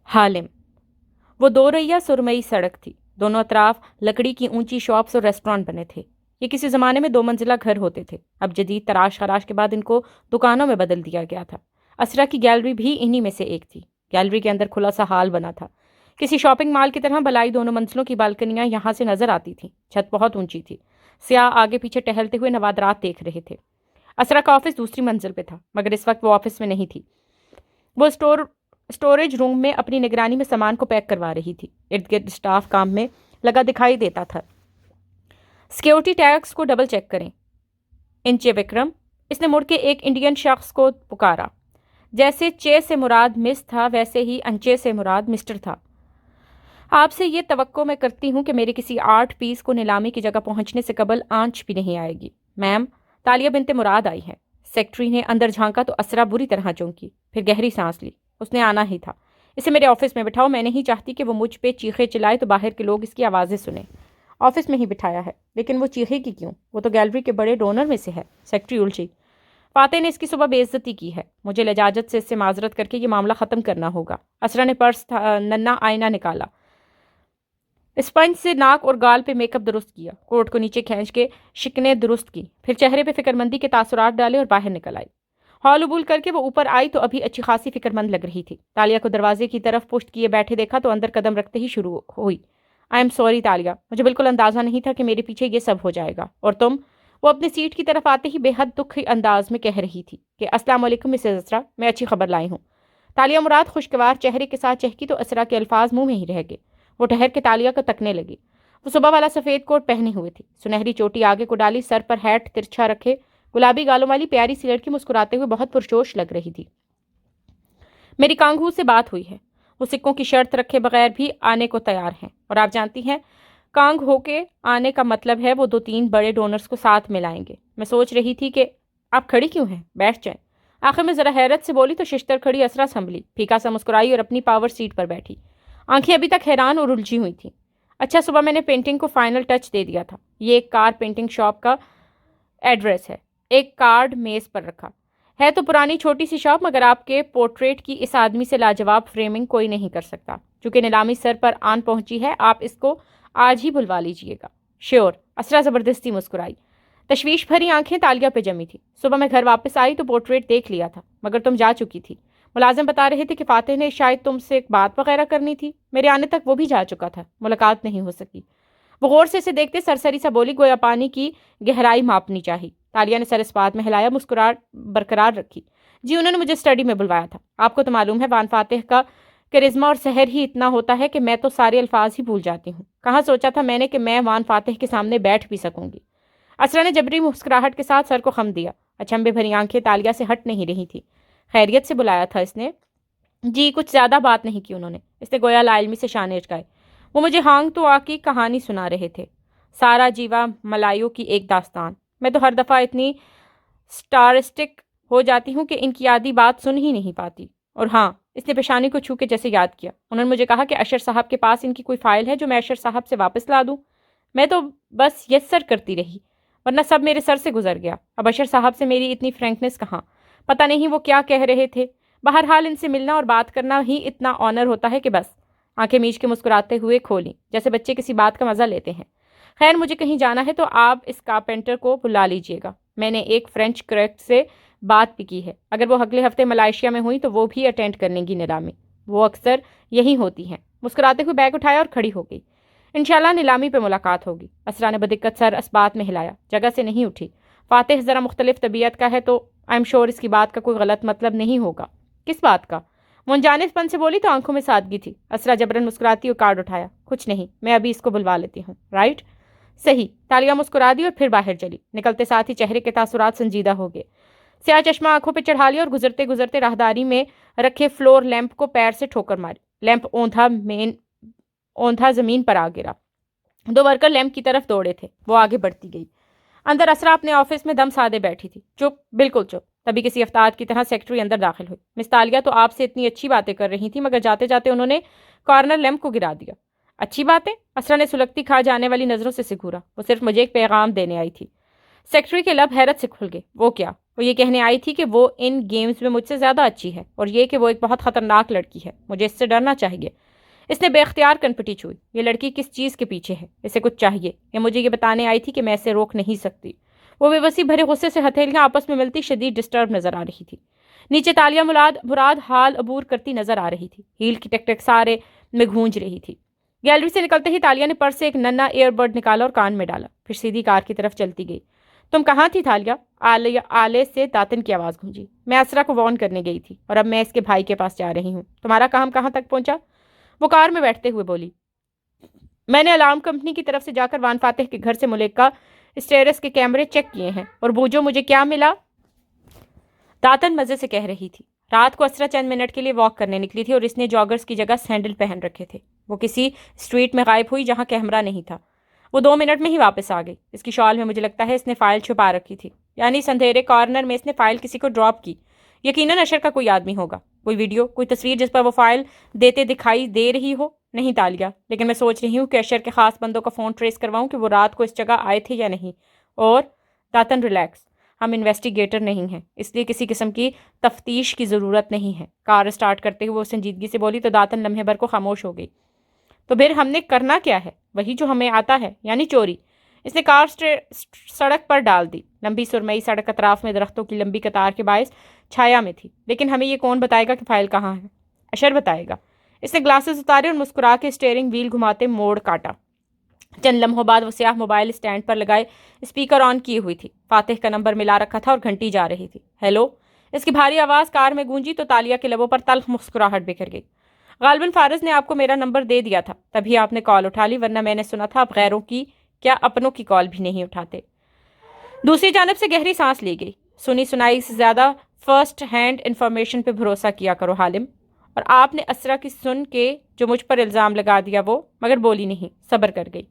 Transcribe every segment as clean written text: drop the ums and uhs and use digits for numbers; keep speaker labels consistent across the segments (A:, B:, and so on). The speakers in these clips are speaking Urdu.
A: حالم۔ وہ دو رہیا سرمئی سڑک تھی، دونوں اطراف لکڑی کی اونچی شاپس اور ریسٹورانٹ بنے تھے۔ یہ کسی زمانے میں 2 منزلہ گھر ہوتے تھے، اب جدید تراش خراش کے بعد ان کو دکانوں میں بدل دیا گیا تھا۔ اسرا کی گیلری بھی انہی میں سے ایک تھی۔ گیلری کے اندر کھلا سا ہال بنا تھا، کسی شاپنگ مال کی طرح۔ بلائی 2 منزلوں کی بالکنیاں یہاں سے نظر آتی تھیں، چھت بہت اونچی تھی۔ سیاح آگے پیچھے ٹہلتے ہوئے نوادرات دیکھ رہے تھے۔ اسرا کا آفس دوسری منزل پہ تھا، مگر اس وقت وہ آفس میں نہیں تھی۔ وہ اسٹوریج روم میں اپنی نگرانی میں سامان کو پیک کروا رہی تھی۔ ارد گرد اسٹاف کام میں لگا دکھائی دیتا تھا۔ سیکیورٹی ٹیگز کو ڈبل چیک کریں، انچے وکرم۔ اس نے مڑ کے ایک انڈین شخص کو پکارا۔ جیسے چے سے مراد مس تھا، ویسے ہی انچے سے مراد مسٹر تھا۔ آپ سے یہ توقع میں کرتی ہوں کہ میرے کسی آرٹ پیس کو نیلامی کی جگہ پہنچنے سے قبل آنچ بھی نہیں آئے گی۔ میم، تالیہ بنت مراد آئی ہے۔ سیکٹری نے اندر جھانکا تو اسرا بری طرح چونکی، پھر گہری سانس لی۔ اس نے آنا ہی تھا۔ اسے میرے آفس میں بٹھاؤ، میں نہیں چاہتی کہ وہ مجھ پہ چیخے چلائے تو باہر کے لوگ اس کی آوازیں سنیں۔ آفس میں ہی بٹھایا ہے، لیکن وہ چیخے کی کیوں؟ وہ تو گیلری کے بڑے ڈونر میں سے ہے۔ سیکٹری الجھی۔ فاتح نے اس کی صبح بے عزتی کی ہے، مجھے لجاجت سے اس سے معذرت کر کے یہ معاملہ ختم کرنا ہوگا۔ اسرا نے پرس ننا آئینہ نکالا، اسپنج سے ناک اور گال پہ میک اپ درست کیا، کوٹ کو نیچے کھینچ کے شکنے درست کی، پھر چہرے پہ فکر مندی کے تاثرات ڈالے اور باہر نکل آئی۔ ہال عبول کر کے وہ اوپر آئی تو ابھی اچھی خاصی فکر مند لگ رہی تھی۔ تالیہ کو دروازے کی طرف پشت کیے بیٹھے دیکھا تو اندر قدم رکھتے ہی شروع ہوئی۔ آئی ایم سوری تالیہ، مجھے بالکل اندازہ نہیں تھا کہ میرے پیچھے یہ سب ہو جائے گا۔ اور تم؟ وہ اپنی سیٹ کی طرف آتے ہی بے حد دکھی انداز میں کہہ رہی تھی کہ السلام علیکم مسز اسرا، میں اچھی خبر لائی ہوں۔ تالیہ مراد خوشگوار چہرے کے ساتھ چہکی تو اسرا کے الفاظ منہ میں ہی رہ گئے۔ وہ ٹھہر کے تالیہ کو تکنے لگی۔ وہ صبح والا سفید کوٹ پہنے ہوئے تھی، سنہری چوٹی آگے کو ڈالی، سر پر ہیٹ ترچھا رکھے، گلابی گالوں والی پیاری سی لڑکی مسکراتے ہوئے بہت پرجوش لگ رہی تھی۔ میری کانگھو سے بات ہوئی ہے، وہ سکوں کی شرط رکھے بغیر بھی آنے کو تیار ہیں، اور آپ جانتی ہیں کانگ ہو کے آنے کا مطلب ہے وہ 2-3 بڑے ڈونرز کو ساتھ ملائیں گے۔ میں سوچ رہی تھی کہ آپ کھڑی کیوں ہیں، بیٹھ جائیں۔ آخر میں ذرا حیرت سے بولی تو ششتر کھڑی اسرا سنبھلی، پھیکا سا مسکرائی اور اپنی پاور سیٹ پر بیٹھی۔ آنکھیں ابھی تک حیران اور الجھی ہوئی تھیں۔ اچھا، صبح میں نے پینٹنگ کو فائنل ٹچ دے دیا تھا۔ یہ ایک کار پینٹنگ شاپ کا ایڈریس ہے۔ ایک کارڈ میز پر رکھا ہے تو پرانی چھوٹی سی شاپ، مگر آپ کے پورٹریٹ کی اس آدمی سے لاجواب فریمنگ کوئی نہیں کر سکتا۔ چونکہ نیلامی سر پر آن پہنچی ہے، آپ اس کو آج ہی بلوا لیجئے گا۔ شیور، اسرا زبردستی مسکرائی۔ تشویش بھری آنکھیں تالیہ پہ جمی تھی۔ صبح میں گھر واپس آئی تو پورٹریٹ دیکھ لیا تھا، مگر تم جا چکی تھی۔ ملازم بتا رہے تھے کہ فاتح نے شاید تم سے ایک بات وغیرہ کرنی تھی۔ میرے آنے تک وہ بھی جا چکا تھا، ملاقات نہیں ہو سکی۔ وہ غور سے اسے دیکھتے سرسری سا بولی، گویا پانی کی گہرائی ماپنی چاہی۔ تالیہ نے سر اس بات میں ہلایا، مسکراہٹ برقرار رکھی۔ جی، انہوں نے مجھے اسٹڈی میں بلوایا تھا۔ آپ کو تو معلوم ہے وان فاتح کا کرزما اور سحر ہی اتنا ہوتا ہے کہ میں تو سارے الفاظ ہی بھول جاتی ہوں۔ کہاں سوچا تھا میں نے کہ میں وان فاتح کے سامنے بیٹھ بھی سکوں گی۔ اسرا نے جبری مسکراہٹ کے ساتھ سر کو خم دیا۔ اچنبے بھری آنکھیں تالیہ سے ہٹ نہیں رہی تھی۔ خیریت سے بلایا تھا اس نے؟ جی، کچھ زیادہ بات نہیں کی انہوں نے، اس نے گویا لا علمی سے شانے اچکائے۔ وہ مجھے ہانگ تو آ کی کہانی سنا رہے تھے، سارا جیوا ملایو کی ایک داستان۔ میں تو ہر دفعہ اتنی سٹارسٹک ہو جاتی ہوں کہ ان کی آدھی بات سن ہی نہیں پاتی۔ اور ہاں، اس نے پیشانی کو چھو کے جیسے یاد کیا، انہوں نے مجھے کہا کہ اشر صاحب کے پاس ان کی کوئی فائل ہے جو میں اشر صاحب سے واپس لا دوں۔ میں تو بس یس سر کرتی رہی، ورنہ سب میرے سر سے گزر گیا۔ اب اشر صاحب سے میری اتنی فرینکنس کہاں، پتہ نہیں وہ کیا کہہ رہے تھے۔ بہرحال ان سے ملنا اور بات کرنا ہی اتنا آنر ہوتا ہے کہ بس۔ آنکھیں میچ کے مسکراتے ہوئے کھولیں، جیسے بچے کسی بات کا مزہ لیتے ہیں۔ خیر، مجھے کہیں جانا ہے تو آپ اس کارپینٹر کو بلا لیجئے گا۔ میں نے ایک فرینچ کریکٹ سے بات بھی کی ہے، اگر وہ اگلے ہفتے ملائیشیا میں ہوئی تو وہ بھی اٹینڈ کرنے گی نیلامی۔ وہ اکثر یہی ہوتی ہیں۔ مسکراتے ہوئے بیگ اٹھایا اور کھڑی ہو گئی۔ انشاءاللہ نیلامی پہ ملاقات ہوگی۔ اسرا نے بدقت سر اس بات میں ہلایا، جگہ سے نہیں اٹھی۔ فاتح ذرا مختلف طبیعت کا ہے تو آئی ایم شور اس کی بات کا کوئی غلط مطلب نہیں ہوگا۔ کس بات کا؟ وہ انجانب پن سے بولی تو آنکھوں میں سادگی تھی۔ اسرا جبرن مسکراتی اور کارڈ اٹھایا۔ کچھ نہیں، میں ابھی اس کو بلوا لیتی ہوں۔ رائٹ؟ صحیح۔ تالیہ مسکرا دی اور پھر باہر چلی۔ نکلتے ساتھ ہی چہرے کے تاثرات سنجیدہ ہو گئے۔ سیاہ چشمہ آنکھوں پہ چڑھا لیا اور گزرتے گزرتے راہداری میں رکھے فلور لیمپ کو پیر سے ٹھوکر ماری۔ لیمپ اوندھا زمین پر آ گرا۔ 2 ورکر لیمپ کی طرف دوڑے تھے۔ وہ آگے بڑھتی گئی۔ اندر اسرا اپنے آفس میں دم سادے بیٹھی تھی، چپ، بالکل چپ۔ تبھی کسی افتاد کی طرح سیکرٹری اندر داخل ہوئی۔ مس تالیہ تو آپ سے اتنی اچھی باتیں کر رہی تھی، مگر جاتے جاتے انہوں نے کارنر لیمپ کو گرا دیا۔ اچھی باتیں؟ اسرا نے سلگتی کھا جانے والی نظروں سے گھورا۔ وہ صرف مجھے ایک پیغام دینے آئی تھی۔ سیکرٹری کے لب حیرت سے کھل گئے۔ وہ کیا؟ وہ یہ کہنے آئی تھی کہ وہ ان گیمز میں مجھ سے زیادہ اچھی ہے اور یہ کہ وہ ایک بہت خطرناک لڑکی ہے، مجھے اس سے ڈرنا چاہیے۔ اس نے بے اختیار کنپٹی چھوئی۔ یہ لڑکی کس چیز کے پیچھے ہے؟ اسے کچھ چاہیے۔ یہ مجھے یہ بتانے آئی تھی کہ میں اسے روک نہیں سکتی۔ وہ بے بسی بھرے غصے سے ہتھیلیاں آپس میں ملتی شدید ڈسٹرب نظر آ رہی تھی۔ نیچے تالیہ مراد حال عبور کرتی نظر آ رہی تھی۔ ہیل کی ٹک ٹک سارے میں گونج رہی تھی۔ گیلری سے نکلتے ہی تالیہ نے پرس سے ایک ننا ایئر بڈ نکالا اور کان میں ڈالا، پھر سیدھی کار کی طرف چلتی گئی۔ تم کہاں تھی تالیہ؟ آلے سے داتن کی آواز گونجی۔ میں اسرا کو وارن کرنے گئی تھی اور اب میں اس کے بھائی کے پاس جا رہی ہوں۔ تمہارا کام کہاں تک پہنچا؟ وہ کار میں بیٹھتے ہوئے بولی۔ میں نے الارم کمپنی کی طرف سے جا کر وان فاتح کے گھر سے ملیکہ اسٹیرس کے کیمرے چیک کیے ہیں، اور بوجھو مجھے کیا ملا؟ داتن مزے سے کہہ رہی تھی۔ رات کو اسرا چند منٹ کے لیے واک کرنے نکلی تھی اور اس نے جاگرز کی جگہ سینڈل پہن رکھے تھے۔ وہ کسی اسٹریٹ میں غائب ہوئی جہاں کیمرہ نہیں تھا۔ وہ 2 منٹ میں ہی واپس آ گئی۔ اس کی شال میں مجھے لگتا ہے اس نے فائل چھپا رکھی تھی، یعنی اس اندھیرے کارنر میں اس نے فائل کسی کو ڈراپ کی۔ یقیناً اشر کا کوئی آدمی ہوگا، کوئی ویڈیو، کوئی تصویر جس پر وہ فائل دیتے دکھائی دے رہی ہو۔ نہیں تالیہ، لیکن میں سوچ رہی ہوں کہ اشر کے خاص بندوں کا فون ٹریس کرواؤں کہ وہ رات کو اس جگہ آئے تھے یا نہیں۔ اور داتن ریلیکس، ہم انویسٹیگیٹر نہیں ہیں، اس لیے کسی قسم کی تفتیش کی ضرورت نہیں ہے۔ کار اسٹارٹ کرتے ہوئے وہ سنجیدگی سے بولی تو داتن لمحے بھر کو خاموش ہو گئی۔ تو پھر ہم نے کرنا کیا ہے؟ وہی جو ہمیں آتا ہے، یعنی چوری۔ اس نے کار سڑک پر ڈال دی۔ لمبی سرمئی سڑک اطراف میں درختوں کی لمبی قطار کے باعث چھایا میں تھی، لیکن ہمیں یہ کون بتائے گا کہ فائل کہاں ہے؟ اشر بتائے گا۔ اس نے گلاسز اتارے اور مسکرا کے اسٹیئرنگ ویل گھماتے موڑ کاٹا۔ چند لمحوں بعد وہ سیاہ موبائل اسٹینڈ پر لگائے اسپیکر آن کی ہوئی تھی۔ فاتح کا نمبر ملا رکھا تھا اور گھنٹی جا رہی تھی۔ ہیلو، اس کی بھاری آواز کار میں گونجی تو تالیہ کے لبوں پر تلخ مسکراہٹ بکھر گئی۔ غالباً فارز نے آپ کو میرا نمبر دے دیا تھا، تبھی آپ نے کال اٹھا لی، ورنہ میں نے سنا تھا آپ غیروں کی کیا اپنوں کی کال بھی نہیں اٹھاتے۔ دوسری جانب سے گہری سانس لی گئی۔ سنی سنائی سے زیادہ فرسٹ ہینڈ انفارمیشن پہ بھروسہ کیا کرو حالم۔ اور آپ نے اسرا کی سن کے جو مجھ پر الزام لگا دیا وہ، مگر بولی نہیں، صبر کر گئی۔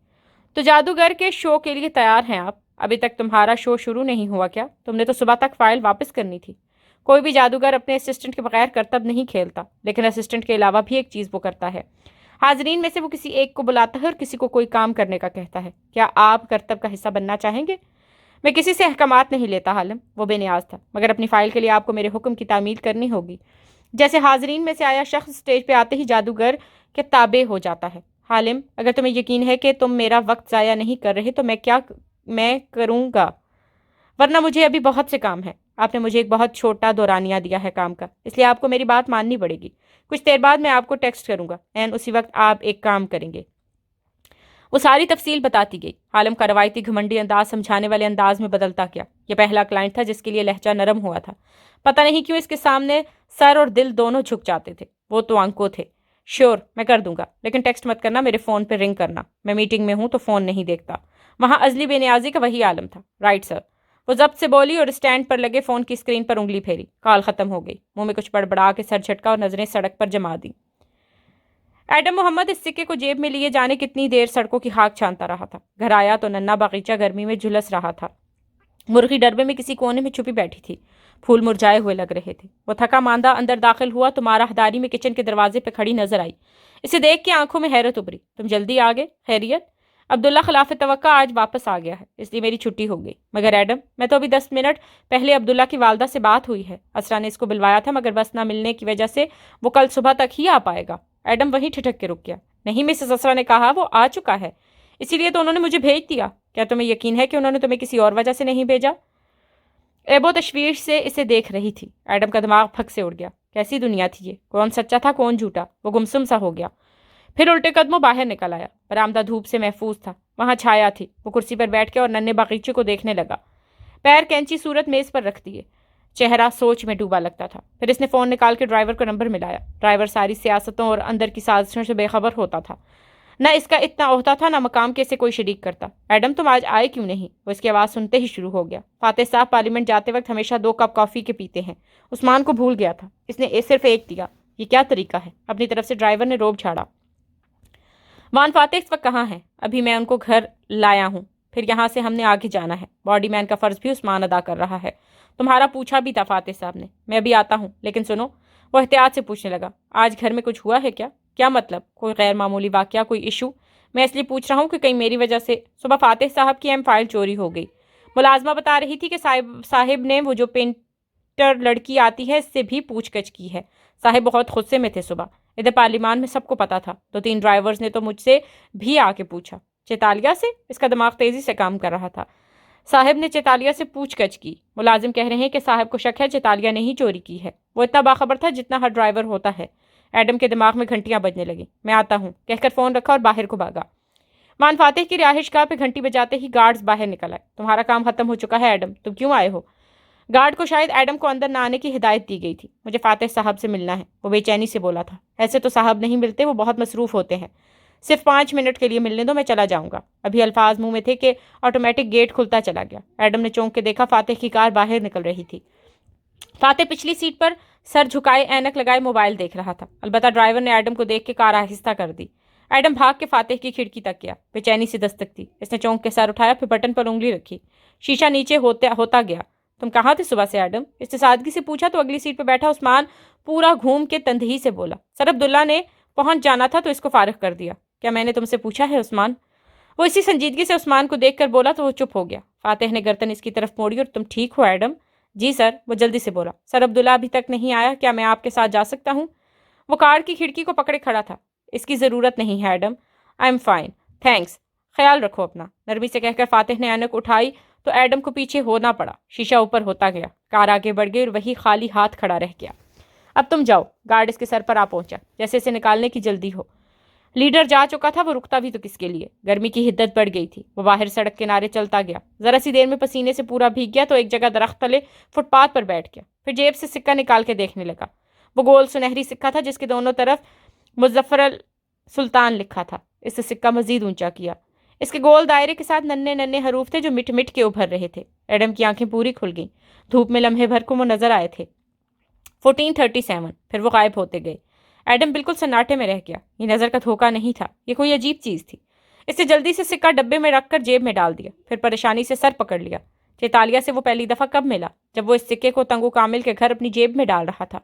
A: تو جادوگر کے شو کے لیے تیار ہیں آپ؟ ابھی تک تمہارا شو شروع نہیں ہوا کیا؟ تم نے تو صبح تک فائل واپس کرنی تھی۔ کوئی بھی جادوگر اپنے اسسٹنٹ کے بغیر کرتب نہیں کھیلتا، لیکن اسسٹنٹ کے علاوہ بھی ایک چیز وہ کرتا ہے۔ حاضرین میں سے وہ کسی ایک کو بلاتا ہے اور کسی کو کوئی کام کرنے کا کہتا ہے۔ کیا آپ کرتب کا حصہ بننا چاہیں گے؟ میں کسی سے احکامات نہیں لیتا حالم، وہ بے نیاز تھا، مگر اپنی فائل کے لیے آپ کو میرے حکم کی تعمیل کرنی ہوگی۔ جیسے حاضرین میں سے آیا شخص سٹیج پہ آتے ہی جادوگر کے تابع ہو جاتا ہے۔ حالم، اگر تمہیں یقین ہے کہ تم میرا وقت ضائع نہیں کر رہے تو میں کروں گا، ورنہ مجھے ابھی بہت سے کام ہیں۔ آپ نے مجھے ایک بہت چھوٹا دورانیہ دیا ہے کام کا، اس لیے آپ کو میری بات ماننی پڑے گی۔ کچھ دیر بعد میں آپ کو ٹیکسٹ کروں گا، اسی وقت آپ ایک کام کریں گے۔ وہ ساری تفصیل بتاتی گئی۔ عالم کا روایتی گھمنڈی انداز سمجھانے والے انداز میں بدلتا کیا۔ یہ پہلا کلائنٹ تھا جس کے لیے لہجہ نرم ہوا تھا۔ پتہ نہیں کیوں اس کے سامنے سر اور دل دونوں جھک جاتے تھے۔ وہ تو آنکھوں تھے۔ شور، میں کر دوں گا، لیکن ٹیکسٹ مت کرنا، میرے فون پہ رنگ کرنا، میں میٹنگ میں ہوں تو فون نہیں دیکھتا۔ وہاں ازلی بے نیازی کا وہی عالم تھا۔ رائٹ سر، وہ ضبط سے بولی اور اسٹینڈ پر لگے فون کی اسکرین پر انگلی پھیری۔ کال ختم ہو گئی۔ منہ میں کچھ بڑبڑا کے سر جھٹکا اور نظریں سڑک پر جما دی۔ ایڈم محمد اس سکے کو جیب میں لیے جانے کتنی دیر سڑکوں کی خاک چھانتا رہا تھا۔ گھر آیا تو ننا باغیچہ گرمی میں جھلس رہا تھا۔ مرغی ڈربے میں کسی کونے میں چھپی بیٹھی تھی۔ پھول مرجھائے ہوئے لگ رہے تھے۔ وہ تھکا ماندہ اندر داخل ہوا تو مارا ہداری میں کچن کے دروازے پہ کھڑی نظر آئی۔ اسے دیکھ کے آنکھوں میں حیرت ابری۔ تم جلدی آ گئے؟ خیریت؟ عبداللہ خلاف توقع آج واپس آ گیا ہے، اس لیے میری چھٹی ہو گئی۔ مگر ایڈم، میں تو ابھی 10 منٹ پہلے عبداللہ کی والدہ سے بات ہوئی ہے۔ اسرا نے اس کو بلوایا تھا، مگر بس نہ ملنے کی وجہ سے وہ کل صبح تک ہی آ پائے گا۔ ایڈم وہیں ٹھٹک کے رک گیا۔ نہیں، مسز اسرا نے کہا وہ آ چکا ہے، اسی لیے تو انہوں نے مجھے بھیج دیا۔ کیا تمہیں یقین ہے کہ انہوں نے تمہیں کسی اور وجہ سے نہیں بھیجا؟ ایبو تشویش سے اسے دیکھ رہی تھی۔ ایڈم کا دماغ پھک سے اڑ گیا۔ کیسی دنیا تھی یہ؟ کون سچا تھا کون جھوٹا؟ وہ گمسم سا ہو گیا۔ پھر الٹے قدموں باہر نکل آیا۔ برآمدہ دھوپ سے محفوظ تھا، وہاں چھایا تھی۔ وہ کرسی پر بیٹھ کے اور ننے باغیچے کو دیکھنے لگا۔ پیر کینچی صورت میز پر رکھ دیے، چہرہ سوچ میں ڈوبا لگتا تھا۔ پھر اس نے فون نکال کے ڈرائیور کو نمبر ملایا۔ ڈرائیور ساری سیاستوں اور اندر کی سازشوں سے بے خبر ہوتا تھا۔ نہ اس کا اتنا عہدہ تھا، نہ مقام کے اسے کوئی شریک کرتا۔ ایڈم، تم آج آئے کیوں نہیں؟ وہ اس کی آواز سنتے ہی شروع ہو گیا۔ فاتح صاحب پارلیمنٹ جاتے وقت ہمیشہ 2 کپ کافی کے پیتے ہیں، عثمان کو بھول گیا تھا، اس نے صرف ایک دیا۔ یہ کیا طریقہ ہے؟ اپنی طرف سے ڈرائیور نے روب جھاڑا۔ وان فاتح اس وقت کہاں ہیں؟ ابھی میں ان کو گھر لایا ہوں، پھر یہاں سے ہم نے آگے جانا ہے۔ باڈی مین کا فرض بھی عثمان ادا کر رہا ہے۔ تمہارا پوچھا بھی تھا فاتح صاحب نے۔ میں ابھی آتا ہوں، لیکن سنو، وہ احتیاط سے پوچھنے لگا، آج گھر میں کچھ ہوا ہے کیا؟ کیا مطلب؟ کوئی غیر معمولی واقعہ، کوئی ایشو؟ میں اس لیے پوچھ رہا ہوں کہ کہیں میری وجہ سے صبح فاتح صاحب کی فائل چوری ہو گئی۔ ملازمہ بتا رہی تھی کہ صاحب نے وہ جو پینٹر لڑکی آتی ہے اس سے بھی پوچھ گچھ کی ہے۔ صاحب بہت غصے میں تھے صبح، ادھر پارلیمان میں سب کو پتا تھا، 2-3 ڈرائیورز نے تو مجھ سے بھی آ کے پوچھا۔ چیتالیہ سے؟ اس کا دماغ تیزی سے کام کر رہا تھا۔ صاحب نے چیتالیہ سے پوچھ گچھ کی؟ ملازم کہہ رہے ہیں کہ صاحب کو شک ہے چیتالیہ نے ہی چوری کی ہے۔ وہ اتنا باخبر تھا جتنا ہر ڈرائیور ہوتا ہے۔ ایڈم کے دماغ میں گھنٹیاں بجنے لگیں۔ میں آتا ہوں کہہ کر فون رکھا اور باہر کو بھاگا۔ مان فاتح کی رہائش گاہ پہ گھنٹی بجاتے ہی گارڈز باہر نکل آئے۔ تمہارا کام ختم ہو چکا ہے ایڈم، تم کیوں آئے ہو؟ گارڈ کو شاید ایڈم کو اندر نہ آنے کی ہدایت دی گئی تھی۔ مجھے فاتح صاحب سے ملنا ہے، وہ بے چینی سے بولا تھا۔ ایسے تو صاحب نہیں ملتے، وہ بہت مصروف ہوتے ہیں۔ صرف 5 منٹ کے لیے ملنے دو، میں چلا جاؤں گا۔ ابھی الفاظ منہ میں تھے کہ آٹومیٹک گیٹ کھلتا چلا گیا۔ ایڈم نے چونک کے دیکھا فاتح کی کار باہر نکل رہی تھی۔ فاتح پچھلی سیٹ پر سر جھکائے اینک لگائے موبائل دیکھ رہا تھا۔ البتہ ڈرائیور نے ایڈم کو دیکھ کے کار آہستہ کر دی۔ ایڈم بھاگ کے فاتح کی کھڑکی تک گیا۔ بے چینی سے دستک تھی۔ اس نے چونک کے سر اٹھایا، پھر بٹن پر انگلی رکھی۔ شیشہ نیچے ہوتا گیا۔ تم کہاں تھے صبح سے ایڈم؟ اس نے سادگی سے پوچھا تو اگلی سیٹ پہ بیٹھا عثمان پورا گھوم کے تندہی سے بولا، سر عبداللہ نے پہنچ جانا تھا تو اس کو فارغ کر دیا۔ کیا میں نے تم سے پوچھا ہے عثمان؟ وہ اسی سنجیدگی سے عثمان کو دیکھ کر بولا تو وہ چپ ہو گیا۔ فاتح نے گردن اس کی طرف موڑی اور تم ٹھیک ہو ایڈم؟ جی سر، وہ جلدی سے بولا۔ سر عبداللہ ابھی تک نہیں آیا، کیا میں آپ کے ساتھ جا سکتا ہوں؟ وہ کار کی کھڑکی کو پکڑے کھڑا تھا۔ اس کی ضرورت نہیں ہے Adam, I am fine thanks, خیال رکھو اپنا، نرمی سے کہہ کر فاتح نے اینک اٹھائی تو ایڈم کو پیچھے ہونا پڑا۔ شیشہ اوپر ہوتا گیا، کار آگے بڑھ گئی اور وہی خالی ہاتھ کھڑا رہ گیا۔ اب تم جاؤ، گارڈ اس کے سر پر آ پہنچا، جیسے اسے نکالنے کی جلدی ہو۔ لیڈر جا چکا تھا، وہ رکتا بھی تو کس کے لیے؟ گرمی کی حدت بڑھ گئی تھی۔ وہ باہر سڑک کنارے چلتا گیا، ذرا سی دیر میں پسینے سے پورا بھیگ گیا تو ایک جگہ درخت تلے فٹ پاتھ پر بیٹھ گیا۔ پھر جیب سے سکہ نکال کے دیکھنے لگا۔ وہ گول سنہری سکہ تھا جس کے دونوں طرف مظفر السلطان لکھا تھا۔ اس سے سکہ مزید اونچا کیا۔ اس کے گول دائرے کے ساتھ ننھے ننھے حروف تھے جو مٹ مٹ کے ابھر رہے تھے۔ ایڈم کی آنکھیں پوری کھل گئیں۔ دھوپ میں لمحے بھر کو وہ نظر آئے تھے 1437، پھر وہ غائب ہوتے گئے۔ ایڈم بالکل سناٹے میں رہ گیا۔ یہ نظر کا دھوکہ نہیں تھا، یہ کوئی عجیب چیز تھی۔ اس نے جلدی سے سکہ ڈبے میں رکھ کر جیب میں ڈال دیا، پھر پریشانی سے سر پکڑ لیا۔ چیتالیہ سے وہ پہلی دفعہ کب ملا؟ جب وہ اس سکے کو تنگو کامل کے گھر اپنی جیب میں ڈال رہا تھا۔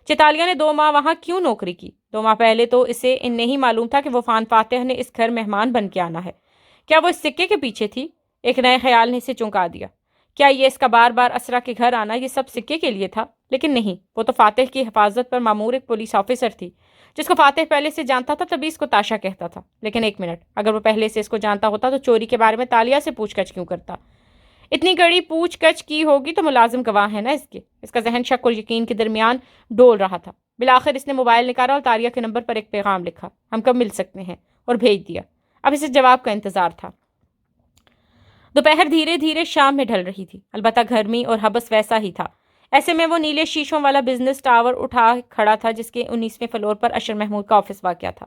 A: چیتالیہ نے 2 ماہ وہاں کیوں نوکری کی؟ 2 ماہ پہلے تو اسے نہیں معلوم تھا کہ وہ فان فاتح نے اس گھر مہمان بن کے آنا ہے۔ کیا وہ اس سکے کے پیچھے تھی؟ ایک نئے خیال نے اسے چونکا دیا۔ کیا یہ اس کا بار بار اسرا کے گھر آنا یہ سب سکے کے لیے تھا؟ لیکن نہیں، وہ تو فاتح کی حفاظت پر مامور ایک پولیس آفیسر تھی جس کو فاتح پہلے سے جانتا تھا، تبھی اس کو تاشا کہتا تھا۔ لیکن ایک منٹ، اگر وہ پہلے سے اس کو جانتا ہوتا تو چوری کے بارے میں تالیہ سے پوچھ گچھ کیوں کرتا؟ اتنی گڑی پوچھ گچھ کی ہوگی تو ملازم گواہ ہے نا اس کے۔ اس کا ذہن شک اور یقین کے درمیان ڈول رہا تھا۔ بالآخر اس نے موبائل نکالا اور تالیہ کے نمبر پر ایک پیغام لکھا، ہم کب مل سکتے ہیں، اور بھیج دیا۔ اب اسے جواب کا انتظار تھا۔ دوپہر دھیرے دھیرے شام میں ڈھل رہی تھی، البتہ گرمی اور حبس ویسا ہی تھا۔ ایسے میں وہ نیلے شیشوں والا بزنس ٹاور اٹھا کھڑا تھا جس کے 19ویں فلور پر اشر محمود کا آفس واقع تھا۔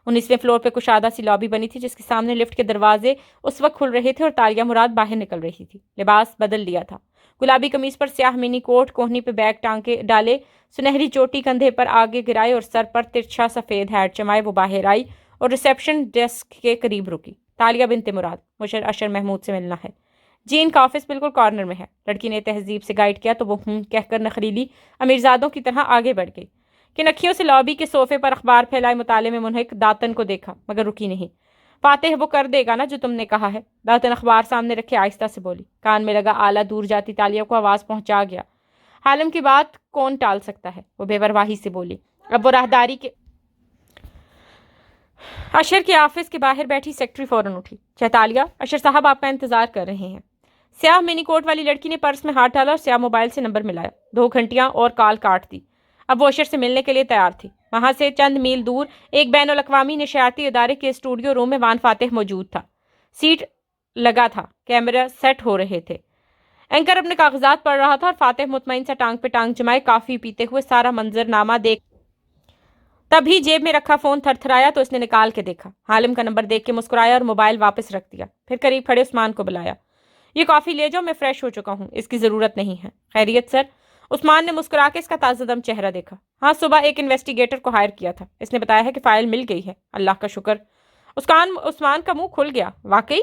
A: 19ویں فلور پہ کشادہ سی لابی بنی تھی جس کے سامنے لفٹ کے دروازے اس وقت کھل رہے تھے اور تالیہ مراد باہر نکل رہی تھی۔ لباس بدل لیا تھا، گلابی قمیص پر سیاہ منی کوٹ، کوہنی پہ بیگ ٹانگ کے ڈالے، سنہری چوٹی کندھے پر آگے گرائے اور سر پر ترچھا سفید ہیٹ جمائے وہ باہر آئی اور ریسیپشن ڈیسک کے قریب رکی۔ تالیہ بنت مراد، مجھے اشر محمود سے ملنا ہے۔ جی، ان کا آفس بالکل کارنر میں ہے۔ لڑکی نے تہذیب سے گائیڈ کیا تو وہ کہہ کر نخریلی امیرزادوں کی طرح آگے بڑھ گئی۔ کہ نکھیوں سے لابی کے صوفے پر اخبار پھیلائے مطالعے میں منہک داتن کو دیکھا مگر رکی نہیں۔ فاتح وہ کر دے گا نا جو تم نے کہا ہے؟ داتن اخبار سامنے رکھے آہستہ سے بولی۔ کان میں لگا آلہ دور جاتی تالیہ کو آواز پہنچا گیا۔ عالم کی بات کون ٹال سکتا ہے؟ وہ بے پرواہی سے بولی۔ اب وہ راہداری کے اشر کے آفس کے باہر بیٹھی سیکرٹری فوراً اٹھی۔ چیتالیہ، اشر صاحب آپ کا انتظار کر رہے ہیں۔ سیاہ منی کوٹ والی لڑکی نے پرس میں ہاتھ ڈالا اور سیاہ موبائل سے نمبر ملایا۔ 2 گھنٹیاں اور کال کاٹ دی۔ اب وہ اشر سے ملنے کے لیے تیار تھی۔ وہاں سے چند میل دور ایک بین الاقوامی نشریاتی ادارے کے اسٹوڈیو روم میں وان فاتح موجود تھا۔ سیٹ لگا تھا، کیمرہ سیٹ ہو رہے تھے۔ اینکر اپنے کاغذات پڑھ رہا تھا اور فاتح مطمئن سا ٹانگ پہ ٹانگ جمائے کافی پیتے ہوئے سارا منظر نامہ دیکھ تبھی جیب میں رکھا فون تھر تھرایا تو اس نے نکال کے دیکھا۔ عالم کا نمبر دیکھ کے مسکرایا اور موبائل واپس رکھ دیا۔ پھر قریب کھڑے عثمان کو بلایا۔ یہ کافی لے جاؤ، میں فریش ہو چکا ہوں، اس کی ضرورت نہیں ہے۔ خیریت سر؟ عثمان نے مسکرا کے اس کا تازہ دم چہرہ دیکھا۔ ہاں، صبح ایک انویسٹیگیٹر کو ہائر کیا تھا، اس نے بتایا ہے کہ فائل مل گئی ہے۔ اللہ کا شکر۔ عثمان کا منہ کھل گیا۔ واقعی؟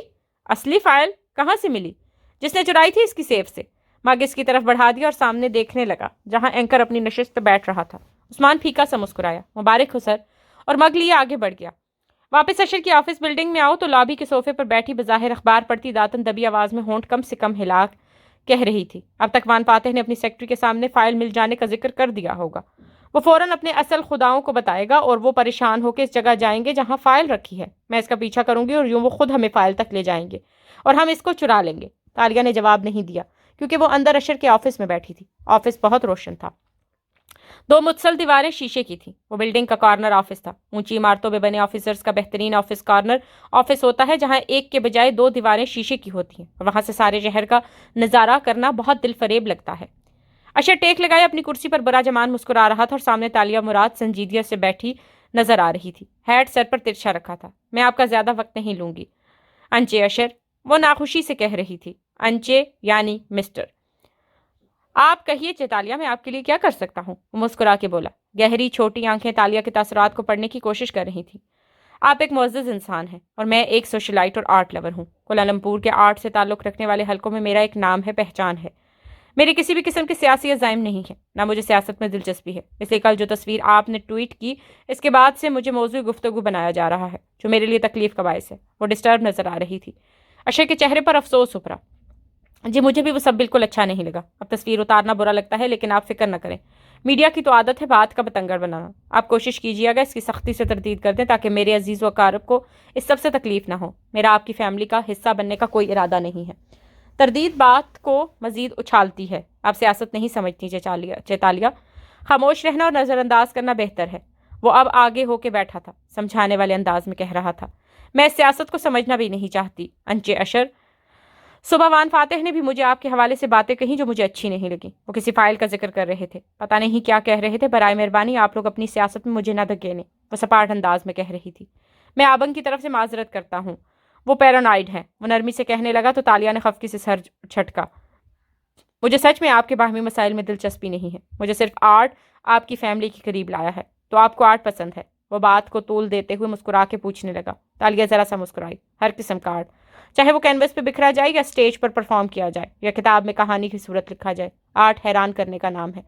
A: اصلی فائل کہاں سے ملی؟ جس نے چرائی تھی اس کی سیف سے۔ مگ اس کی طرف بڑھا دیا اور سامنے دیکھنے لگا جہاں اینکر اپنی نشست پہ بیٹھ رہا تھا۔ عثمان پھیکا سا مسکرایا۔ مبارک ہو سر، اور مگ لیے آگے بڑھ گیا۔ واپس اشر کی آفس بلڈنگ میں آؤ تو لابی کے صوفے پر بیٹھی بظاہر اخبار پڑھتی داتن دبی آواز میں ہونٹ کم سے کم ہلا کہہ رہی تھی، اب تک وان فاتح نے اپنی سیکرٹری کے سامنے فائل مل جانے کا ذکر کر دیا ہوگا، وہ فوراً اپنے اصل خداؤں کو بتائے گا اور وہ پریشان ہو کے اس جگہ جائیں گے جہاں فائل رکھی ہے، میں اس کا پیچھا کروں گی اور یوں وہ خود ہمیں فائل تک لے جائیں گے اور ہم اس کو چرا لیں گے۔ تالیہ نے جواب نہیں دیا کیونکہ وہ اندر اشر کے آفس میں بیٹھی تھی۔ آفس بہت روشن تھا، دو متصل دیواریں شیشے کی تھیں، وہ بلڈنگ کا کارنر آفس تھا۔ اونچی عمارتوں میں بنے آفیسرز کا بہترین آفس کارنر آفس ہوتا ہے جہاں ایک کے بجائے دو دیواریں شیشے کی ہوتی ہیں اور وہاں سے سارے شہر کا نظارہ کرنا بہت دل فریب لگتا ہے۔ اشر ٹیک لگائے اپنی کرسی پر برا جمان مسکرا رہا تھا اور سامنے تالیہ مراد سنجیدگی سے بیٹھی نظر آ رہی تھی، ہیڈ سر پر ترچھا رکھا تھا۔ میں آپ کا زیادہ وقت نہیں لوں گی انچے اشر، وہ ناخوشی سے کہہ رہی تھی، انچے یعنی مسٹر۔ آپ کہیے چیتالیہ، میں آپ کے لیے کیا کر سکتا ہوں؟ وہ مسکرا کے بولا۔ گہری چھوٹی آنکھیں تالیہ کے تاثرات کو پڑھنے کی کوشش کر رہی تھیں۔ آپ ایک معزز انسان ہیں اور میں ایک سوشلائٹ اور آرٹ لور ہوں۔ کوالالمپور کے آرٹ سے تعلق رکھنے والے حلقوں میں میرا ایک نام ہے، پہچان ہے۔ میری کسی بھی قسم کے سیاسی عزائم نہیں ہے، نہ مجھے سیاست میں دلچسپی ہے، اس لیے کل جو تصویر آپ نے ٹویٹ کی اس کے بعد سے مجھے موضوع گفتگو بنایا جا رہا ہے جو میرے لیے تکلیف کا باعث ہے۔ وہ ڈسٹرب نظر آ رہی تھی۔ اشر کے چہرے پر افسوس ابھرا۔ جی مجھے بھی وہ سب بالکل اچھا نہیں لگا، اب تصویر اتارنا برا لگتا ہے لیکن آپ فکر نہ کریں، میڈیا کی تو عادت ہے بات کا بتنگڑ بنانا۔ آپ کوشش کیجیے گا اس کی سختی سے تردید کر دیں تاکہ میرے عزیز و اقارب کو اس سب سے تکلیف نہ ہو۔ میرا آپ کی فیملی کا حصہ بننے کا کوئی ارادہ نہیں ہے۔ تردید بات کو مزید اچھالتی ہے۔ آپ سیاست نہیں سمجھتی چیتالیہ، خاموش رہنا اور نظر انداز کرنا بہتر ہے۔ وہ اب آگے ہو کے بیٹھا تھا، سمجھانے والے انداز میں کہہ رہا تھا، میں اس سیاست کو سمجھنا بھی نہیں چاہتی انچے اشر۔ صبح وان فاتح نے بھی مجھے آپ کے حوالے سے باتیں کہیں جو مجھے اچھی نہیں لگیں۔ وہ کسی فائل کا ذکر کر رہے تھے، پتہ نہیں کیا کہہ رہے تھے، برائے مہربانی آپ لوگ اپنی سیاست میں مجھے نہ دھکیلیں، وہ سپاٹ انداز میں کہہ رہی تھی۔ میں آبنگ کی طرف سے معذرت کرتا ہوں، وہ پیرانوائڈ ہیں، وہ نرمی سے کہنے لگا تو تالیہ نے خفگی سے سر چھٹکا۔ مجھے سچ میں آپ کے باہمی مسائل میں دلچسپی نہیں ہے، مجھے صرف آرٹ آپ کی فیملی کے قریب لایا ہے۔ تو آپ کو آرٹ پسند ہے؟ وہ بات کو طول دیتے ہوئے مسکرا کے پوچھنے لگا۔ تالیہ ذرا سا مسکرائی۔ ہر قسم کا آرٹ، چاہے وہ کینوس پہ بکھرا جائے یا اسٹیج پر پرفارم کیا جائے یا کتاب میں کہانی کی صورت لکھا جائے، آرٹ حیران کرنے کا نام ہے۔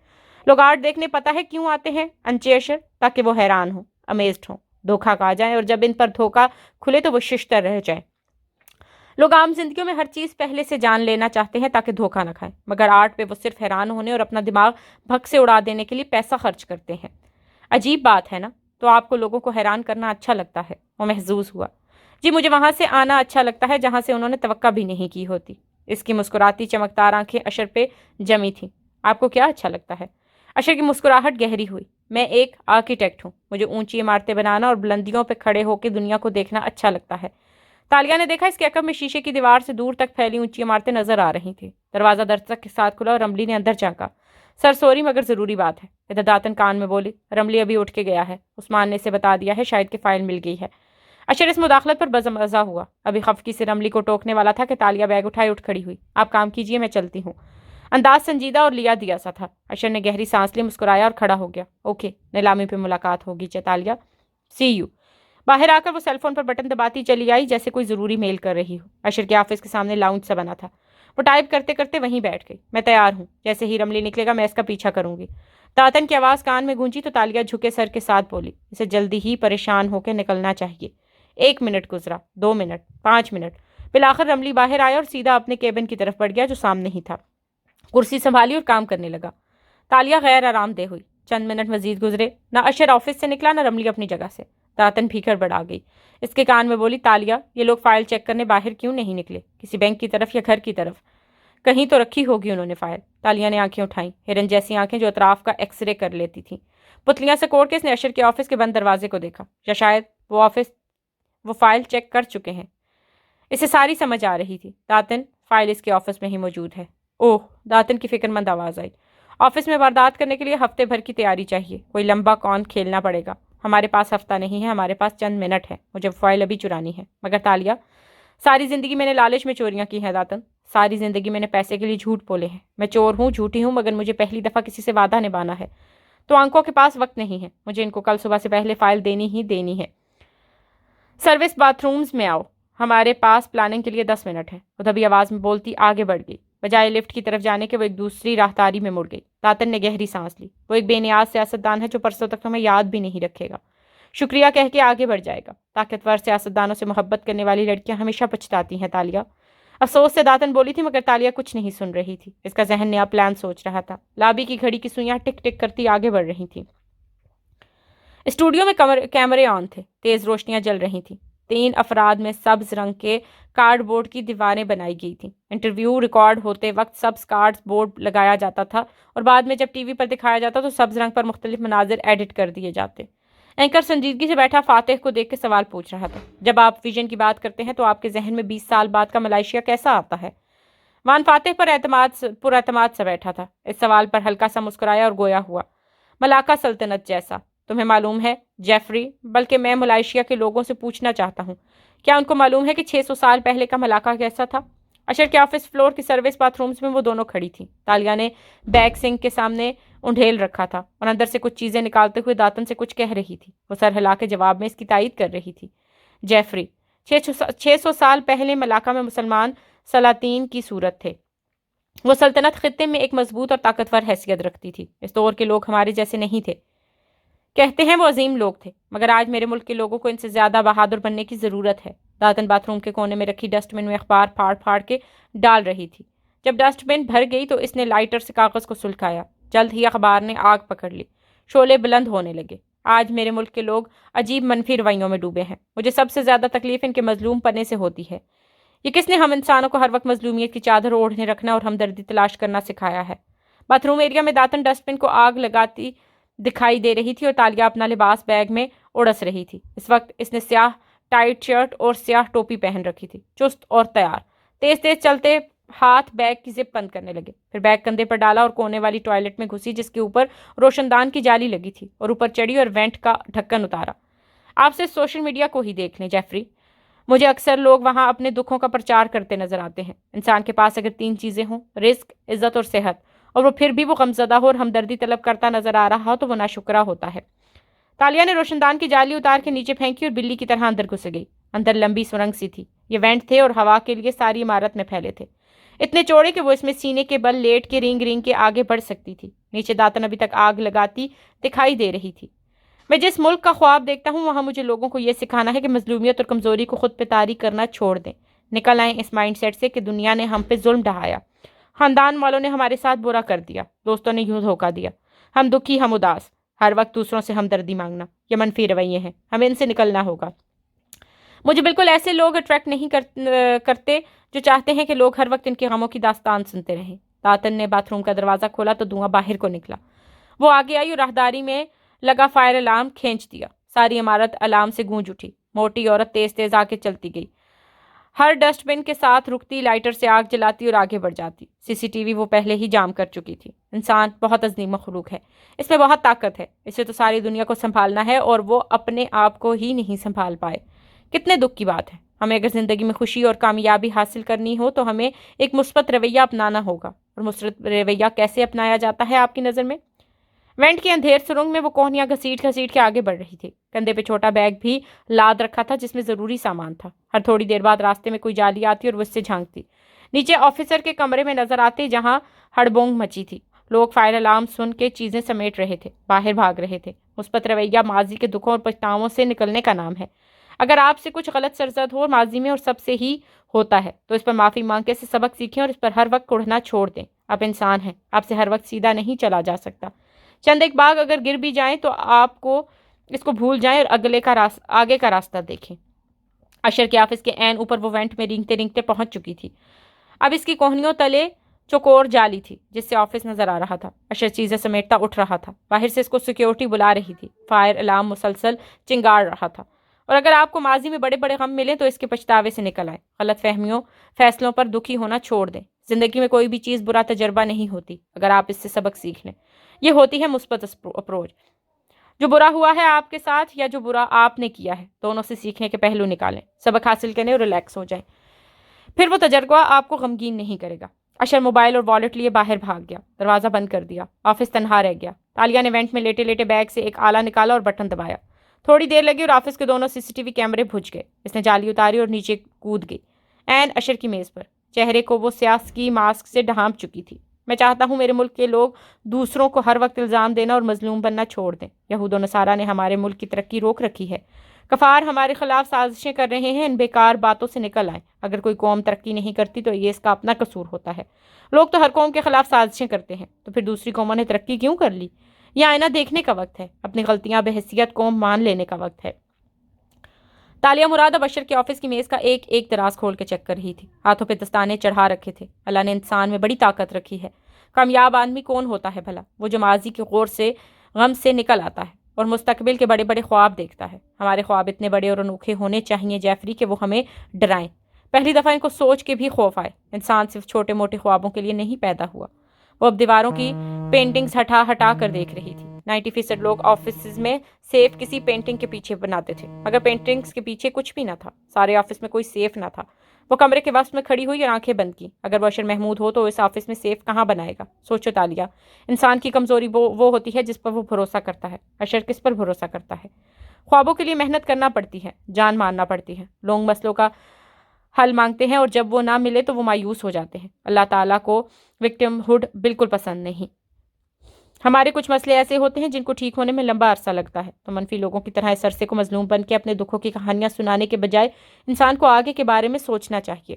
A: لوگ آرٹ دیکھنے پتہ ہے کیوں آتے ہیں انچے اشر؟ تاکہ وہ حیران ہوں، امیزڈ ہوں، دھوکہ کھا جائیں، اور جب ان پر دھوکہ کھلے تو وہ ششتر رہ جائیں۔ لوگ عام زندگیوں میں ہر چیز پہلے سے جان لینا چاہتے ہیں تاکہ دھوکہ نہ کھائیں، مگر آرٹ پہ وہ صرف حیران ہونے اور اپنا دماغ بھگ سے اڑا دینے کے لیے پیسہ خرچ کرتے ہیں۔ عجیب بات ہے نا؟ تو آپ کو لوگوں کو حیران کرنا اچھا لگتا ہے؟ وہ محظوظ ہوا۔ جی مجھے وہاں سے آنا اچھا لگتا ہے جہاں سے انہوں نے توقع بھی نہیں کی ہوتی۔ اس کی مسکراتی چمکدار آنکھیں اشر پہ جمی تھیں۔ آپ کو کیا اچھا لگتا ہے؟ اشر کی مسکراہٹ گہری ہوئی۔ میں ایک آرکیٹیکٹ ہوں، مجھے اونچی عمارتیں بنانا اور بلندیوں پہ کھڑے ہو کے دنیا کو دیکھنا اچھا لگتا ہے۔ تالیہ نے دیکھا اس کے عقب میں شیشے کی دیوار سے دور تک پھیلی اونچی عمارتیں نظر آ رہی تھیں۔ دروازہ دستک کے ساتھ کھلا اور رملی نے اندر جھانکا۔ سر سوری مگر ضروری بات ہے، ادھر داتن کان میں بولی۔ رملی ابھی اٹھ کے گیا ہے، عثمان نے اسے بتا دیا ہے، شاید کہ فائل مل گئی ہے۔ اشر اس مداخلت پر بزمزہ ہوا، ابھی خفگی سے رملی کو ٹوکنے والا تھا کہ تالیہ بیگ اٹھائے اٹھ کھڑی ہوئی۔ آپ کام کیجیے، میں چلتی ہوں۔ انداز سنجیدہ اور لیا دیا سا تھا۔ اشر نے گہری سانس لی، مسکرایا اور کھڑا ہو گیا۔ اوکے، نیلامی پہ ملاقات ہوگی چیتالیہ، سی یو۔ باہر آ کر وہ سیل فون پر بٹن دباتی چلی آئی جیسے کوئی ضروری میل کر رہی ہو۔ اشر کے آفس کے سامنے لاؤنج سا بنا تھا، وہ ٹائپ کرتے کرتے وہیں بیٹھ گئی۔ میں تیار ہوں، جیسے ہی رملی نکلے گا میں اس کا پیچھا کروں گی۔ داتن کی آواز کان میں گونجی تو تالیہ جھکے سر کے ساتھ بولی، اسے جلدی ہی پریشان ہو کے نکلنا چاہیے۔ 1 منٹ گزرا، 2 منٹ، 5 منٹ، بالآخر رملی باہر آیا اور سیدھا اپنے کیبن کی طرف بڑھ گیا جو سامنے ہی تھا۔ کرسی سنبھالی اور کام کرنے لگا۔ تالیہ غیر آرام دہ ہوئی۔ چند منٹ مزید گزرے، نہ اشر آفس سے نکلا نہ رملی اپنی جگہ سے۔ داتن بھیکر بڑھا گئی، اس کے کان میں بولی، تالیہ یہ لوگ فائل چیک کرنے باہر کیوں نہیں نکلے؟ کسی بینک کی طرف یا گھر کی طرف؟ کہیں تو رکھی ہوگی انہوں نے فائل۔ تالیہ نے آنکھیں اٹھائیں، ہرن جیسی آنکھیں جو اطراف کا ایکس رے کر لیتی تھیں۔ پتلیاں سے کوڑ کے اس نے اشر کے آفس کے بند دروازے کو دیکھا، یا شاید وہ فائل چیک کر چکے ہیں۔ اسے ساری سمجھ آ رہی تھی۔ داتن، فائل اس کے آفس میں ہی موجود ہے۔ اوہ، داتن کی فکر مند آواز آئی۔ آفس میں واردات کرنے کے لیے ہفتے بھر کی تیاری چاہیے، کوئی لمبا کون کھیلنا پڑے گا۔ ہمارے پاس ہفتہ نہیں ہے، ہمارے پاس چند منٹ ہے، مجھے فائل ابھی چرانی ہے۔ مگر تالیہ، ساری زندگی میں نے لالچ میں چوریاں کی ہیں داتن، ساری زندگی میں نے پیسے کے لیے جھوٹ بولے ہیں۔ میں چور ہوں، جھوٹی ہوں، مگر مجھے پہلی دفعہ کسی سے وعدہ نبھانا ہے تو آنکھوں کے پاس وقت نہیں ہے، مجھے ان کو کل صبح سے پہلے فائل دینی ہی دینی ہے۔ سروس باتھ رومز میں آؤ، ہمارے پاس پلاننگ کے لیے 10 منٹ ہے۔ وہ دبی آواز میں بولتی آگے بڑھ گئی، بجائے لفٹ کی طرف جانے کے وہ ایک دوسری راہداری میں مڑ گئی۔ داتن نے گہری سانس لی۔ وہ ایک بے نیاز سیاستدان ہے جو پرسوں تک تمہیں یاد بھی نہیں رکھے گا۔ شکریہ کہہ کے آگے بڑھ جائے گا۔ طاقتور سیاستدانوں سے محبت کرنے والی لڑکیاں ہمیشہ پچھتاتی ہیں تالیہ، افسوس سے داتن بولی تھی، مگر تالیہ کچھ نہیں سن رہی تھی۔ اس کا ذہن نیا پلان سوچ رہا تھا۔ لابی کی گھڑی کی سوئیاں ٹک ٹک کرتی آگے بڑھ رہی تھیں۔ اسٹوڈیو میں کیمرے آن تھے، تیز روشنیاں جل رہی تھیں۔ 3 افراد میں سبز رنگ کے کارڈ بورڈ کی دیواریں بنائی گئی تھیں۔ انٹرویو ریکارڈ ہوتے وقت سبز کارڈ بورڈ لگایا جاتا تھا اور بعد میں جب ٹی وی پر دکھایا جاتا تو سبز رنگ پر مختلف مناظر ایڈٹ کر دیے جاتے۔ اینکر سنجیدگی سے بیٹھا فاتح کو دیکھ کے سوال پوچھ رہا تھا، جب آپ ویژن کی بات کرتے ہیں تو آپ کے ذہن میں 20 سال بعد کا ملائیشیا کیسا آتا ہے؟ وان فاتح پر اعتماد سے بیٹھا تھا۔ اس سوال پر ہلکا سا مسکرایا اور گویا ہوا، ملاکا سلطنت جیسا۔ تمہیں معلوم ہے جیفری، بلکہ میں ملائیشیا کے لوگوں سے پوچھنا چاہتا ہوں، کیا ان کو معلوم ہے کہ 600 سال پہلے کا ملاکا کیسا تھا؟ اشر کے آفس فلور کے سروس باتھ رومز میں وہ دونوں کھڑی تھیں۔ تالیہ نے بیگ سنک کے سامنے انڈھیل رکھا تھا اور اندر سے کچھ چیزیں نکالتے ہوئے داتن سے کچھ کہہ رہی تھی۔ وہ سر ہلا کے جواب میں اس کی تائید کر رہی تھی۔ جیفری، 600 سال پہلے ملاکا میں مسلمان سلاطین کی صورت تھے۔ وہ سلطنت خطے میں ایک مضبوط اور طاقتور حیثیت رکھتی تھی۔ اس دور کے لوگ ہمارے جیسے نہیں تھے۔ کہتے ہیں وہ عظیم لوگ تھے، مگر آج میرے ملک کے لوگوں کو ان سے زیادہ بہادر بننے کی ضرورت ہے۔ داتن باتھ روم کے کونے میں رکھی ڈسٹ بن میں اخبار پھاڑ پھاڑ کے ڈال رہی تھی۔ جب ڈسٹ بن بھر گئی تو اس نے لائٹر سے کاغذ کو سلکھایا۔ جلد ہی اخبار نے آگ پکڑ لی، شعلے بلند ہونے لگے۔ آج میرے ملک کے لوگ عجیب منفی رویوں میں ڈوبے ہیں۔ مجھے سب سے زیادہ تکلیف ان کے مظلوم پنے سے ہوتی ہے۔ یہ کس نے ہم انسانوں کو ہر وقت مظلومیت کی چادر اوڑھنے رکھنا اور ہمدردی تلاش کرنا سکھایا ہے؟ باتھ روم ایریا میں داتن ڈسٹ بن کو آگ لگاتی دکھائی دے رہی تھی اور تالیہ اپنا لباس بیگ میں اڑس رہی تھی۔ اس وقت اس نے سیاہ ٹائٹ شرٹ اور سیاہ ٹوپی پہن رکھی تھی، چست اور تیار۔ تیز تیز چلتے ہاتھ بیگ کی زپ بند کرنے لگے، پھر بیگ کندھے پر ڈالا اور کونے والی ٹوائلٹ میں گھسی جس کے اوپر روشن دان کی جالی لگی تھی، اور اوپر چڑھی اور وینٹ کا ڈھکن اتارا۔ آپ سے سوشل میڈیا کو ہی دیکھ لیں جیفری، مجھے اکثر لوگ وہاں اپنے دکھوں کا پرچار کرتے نظر آتے ہیں۔ انسان کے پاس اگر 3 چیزیں ہوں، رزق، عزت اور صحت، اور وہ پھر بھی وہ غمزدہ ہو اور ہمدردی طلب کرتا نظر آ رہا ہو تو وہ ناشکرا ہوتا ہے۔ تالیہ نے روشن دان کی جالی اتار کے نیچے پھینکی اور بلی کی طرح اندر گھس گئی۔ اندر لمبی سرنگ سی تھی، یہ وینٹ تھے اور ہوا کے لیے ساری عمارت میں پھیلے تھے، اتنے چوڑے کہ وہ اس میں سینے کے بل لیٹ کے رینگ رینگ کے آگے بڑھ سکتی تھی۔ نیچے داتن ابھی تک آگ لگاتی دکھائی دے رہی تھی۔ میں جس ملک کا خواب دیکھتا ہوں وہاں مجھے لوگوں کو یہ سکھانا ہے کہ مظلومیت اور کمزوری کو خود پہ طاری کرنا چھوڑ دیں۔ نکل آئیں اس مائنڈ سیٹ سے کہ دنیا نے ہم پہ ظلم ڈھایا، خاندان والوں نے ہمارے ساتھ برا کر دیا، دوستوں نے یوں دھوکہ دیا، ہم دکھی، ہم اداس، ہر وقت دوسروں سے ہمدردی مانگنا، یہ منفی رویے ہیں، ہمیں ان سے نکلنا ہوگا۔ مجھے بالکل ایسے لوگ اٹریکٹ نہیں کرتے جو چاہتے ہیں کہ لوگ ہر وقت ان کے غموں کی داستان سنتے رہیں۔ داتن نے باتھ روم کا دروازہ کھولا تو دھواں باہر کو نکلا۔ وہ آگے آئی اور راہداری میں لگا فائر الارم کھینچ دیا۔ ساری عمارت الارم سے گونج اٹھی۔ موٹی عورت تیز تیز آگے چلتی گئی، ہر ڈسٹ بن کے ساتھ رکتی، لائٹر سے آگ جلاتی اور آگے بڑھ جاتی۔ CCTV وہ پہلے ہی جام کر چکی تھی۔ انسان بہت عظیم مخلوق ہے، اس میں بہت طاقت ہے، اسے تو ساری دنیا کو سنبھالنا ہے اور وہ اپنے آپ کو ہی نہیں سنبھال پائے۔ کتنے دکھ کی بات ہے۔ ہمیں اگر زندگی میں خوشی اور کامیابی حاصل کرنی ہو تو ہمیں ایک مثبت رویہ اپنانا ہوگا۔ اور مثبت رویہ کیسے اپنایا جاتا ہے آپ کی نظر میں؟ وینٹ کی اندھیر سرنگ میں وہ کوہنیاں گھسیٹ گھسیٹ کے آگے بڑھ رہی تھی۔ کندھے پہ چھوٹا بیگ بھی لاد رکھا تھا جس میں ضروری سامان تھا۔ ہر تھوڑی دیر بعد راستے میں کوئی جالی آتی اور وہ اس سے جھانکتی۔ نیچے آفیسر کے کمرے میں نظر آتے جہاں ہڑبونگ مچی تھی۔ لوگ فائر الارم سن کے چیزیں سمیٹ رہے تھے، باہر بھاگ رہے تھے۔ مثبت رویہ ماضی کے دکھوں اور پچھتاووں سے نکلنے کا نام ہے۔ اگر آپ سے کچھ غلط سرزد ہو ماضی میں اور سب سے ہی ہوتا ہے تو اس پر معافی مانگ کے سبق سیکھیں اور اس پر ہر وقت کوڑھنا چھوڑ دیں۔ آپ انسان ہیں، آپ سے ہر وقت سیدھا نہیں چلا جا سکتا۔ چند ایک باغ اگر گر بھی جائیں تو آپ کو اس کو بھول جائیں اور آگے کا راستہ دیکھیں۔ اشر کے آفس کے عین اوپر وہ وینٹ میں رینگتے رینگتے پہنچ چکی تھی۔ اب اس کی کوہنیوں تلے چوکور جالی تھی جس سے آفس نظر آ رہا تھا۔ اشر چیزیں سمیٹتا اٹھ رہا تھا۔ باہر سے اس کو سیکیورٹی بلا رہی تھی۔ فائر الارم مسلسل چنگاڑ رہا تھا۔ اور اگر آپ کو ماضی میں بڑے بڑے غم ملیں تو اس کے پچھتاوے سے نکل آئے، غلط فہمیوں، فیصلوں پر دکھی ہونا چھوڑ دیں۔ زندگی میں کوئی بھی چیز برا تجربہ نہیں ہوتی اگر آپ اس سے سبق سیکھ لیں۔ یہ ہوتی ہے مثبت اپروچ۔ جو برا ہوا ہے آپ کے ساتھ یا جو برا آپ نے کیا ہے، دونوں سے سیکھنے کے پہلو نکالیں، سبق حاصل کریں اور ریلیکس ہو جائیں۔ پھر وہ تجربہ آپ کو غمگین نہیں کرے گا۔ اشر موبائل اور والیٹ لیے باہر بھاگ گیا، دروازہ بند کر دیا۔ آفس تنہا رہ گیا۔ تالیہ نے وینٹ میں لیٹے لیٹے بیگ سے ایک آلہ نکالا اور بٹن دبایا۔ تھوڑی دیر لگی اور آفس کے دونوں CCTV کیمرے بجھ گئے۔ اس نے جالی اتاری اور نیچے کود گئی، عین اشر کی میز پر۔ چہرے کو وہ سیاہ اسکی ماسک سے ڈھانپ چکی تھی۔ میں چاہتا ہوں میرے ملک کے لوگ دوسروں کو ہر وقت الزام دینا اور مظلوم بننا چھوڑ دیں۔ یہود و نصارہ نے ہمارے ملک کی ترقی روک رکھی ہے۔ کفار ہمارے خلاف سازشیں کر رہے ہیں، ان بیکار باتوں سے نکل آئیں۔ اگر کوئی قوم ترقی نہیں کرتی تو یہ اس کا اپنا قصور ہوتا ہے۔ لوگ تو ہر قوم کے خلاف سازشیں کرتے ہیں، تو پھر دوسری قوموں نے ترقی کیوں کر لی؟ یہ آئینہ دیکھنے کا وقت ہے، اپنی غلطیاں بحیثیت قوم مان لینے کا وقت ہے۔ تالیہ مراد بشر کے آفس کی میز کا ایک ایک دراز کھول کے چیک کر رہی تھی۔ ہاتھوں پہ دستانے چڑھا رکھے تھے۔ اللہ نے انسان میں بڑی طاقت رکھی ہے۔ کامیاب آدمی کون ہوتا ہے بھلا؟ وہ جو ماضی کے غور سے غم سے نکل آتا ہے اور مستقبل کے بڑے بڑے خواب دیکھتا ہے۔ ہمارے خواب اتنے بڑے اور انوکھے ہونے چاہیے جیفری کہ وہ ہمیں ڈرائیں۔ پہلی دفعہ ان کو سوچ کے بھی خوف آئے۔ انسان صرف چھوٹے موٹے خوابوں کے لیے نہیں پیدا ہوا۔ وہ اب دیواروں کی پینٹنگز ہٹا ہٹا کر دیکھ رہی تھی۔ 90% لوگ آفسز میں سیف کسی پینٹنگ کے پیچھے بناتے تھے، مگر پینٹنگز کے پیچھے کچھ بھی نہ تھا۔ سارے آفس میں کوئی سیف نہ تھا۔ وہ کمرے کے وسط میں کھڑی ہوئی اور آنکھیں بند کی۔ اگر وہ اشر محمود ہو تو اس آفس میں سیف کہاں بنائے گا؟ سوچو تالیہ، انسان کی کمزوری وہ ہوتی ہے جس پر وہ بھروسہ کرتا ہے۔ اشر کس پر بھروسہ کرتا ہے؟ خوابوں کے لیے محنت کرنا پڑتی ہے، جان ماننا پڑتی ہے۔ لوگ مسئلوں کا حل مانگتے ہیں اور جب وہ نہ ملے تو وہ مایوس ہو جاتے ہیں۔ اللہ تعالیٰ کو وکٹم ہوڈ بالکل پسند نہیں۔ ہمارے کچھ مسئلے ایسے ہوتے ہیں جن کو ٹھیک ہونے میں لمبا عرصہ لگتا ہے، تو منفی لوگوں کی طرح اس عرصے کو مظلوم بن کے اپنے دکھوں کی کہانیاں سنانے کے بجائے انسان کو آگے کے بارے میں سوچنا چاہیے۔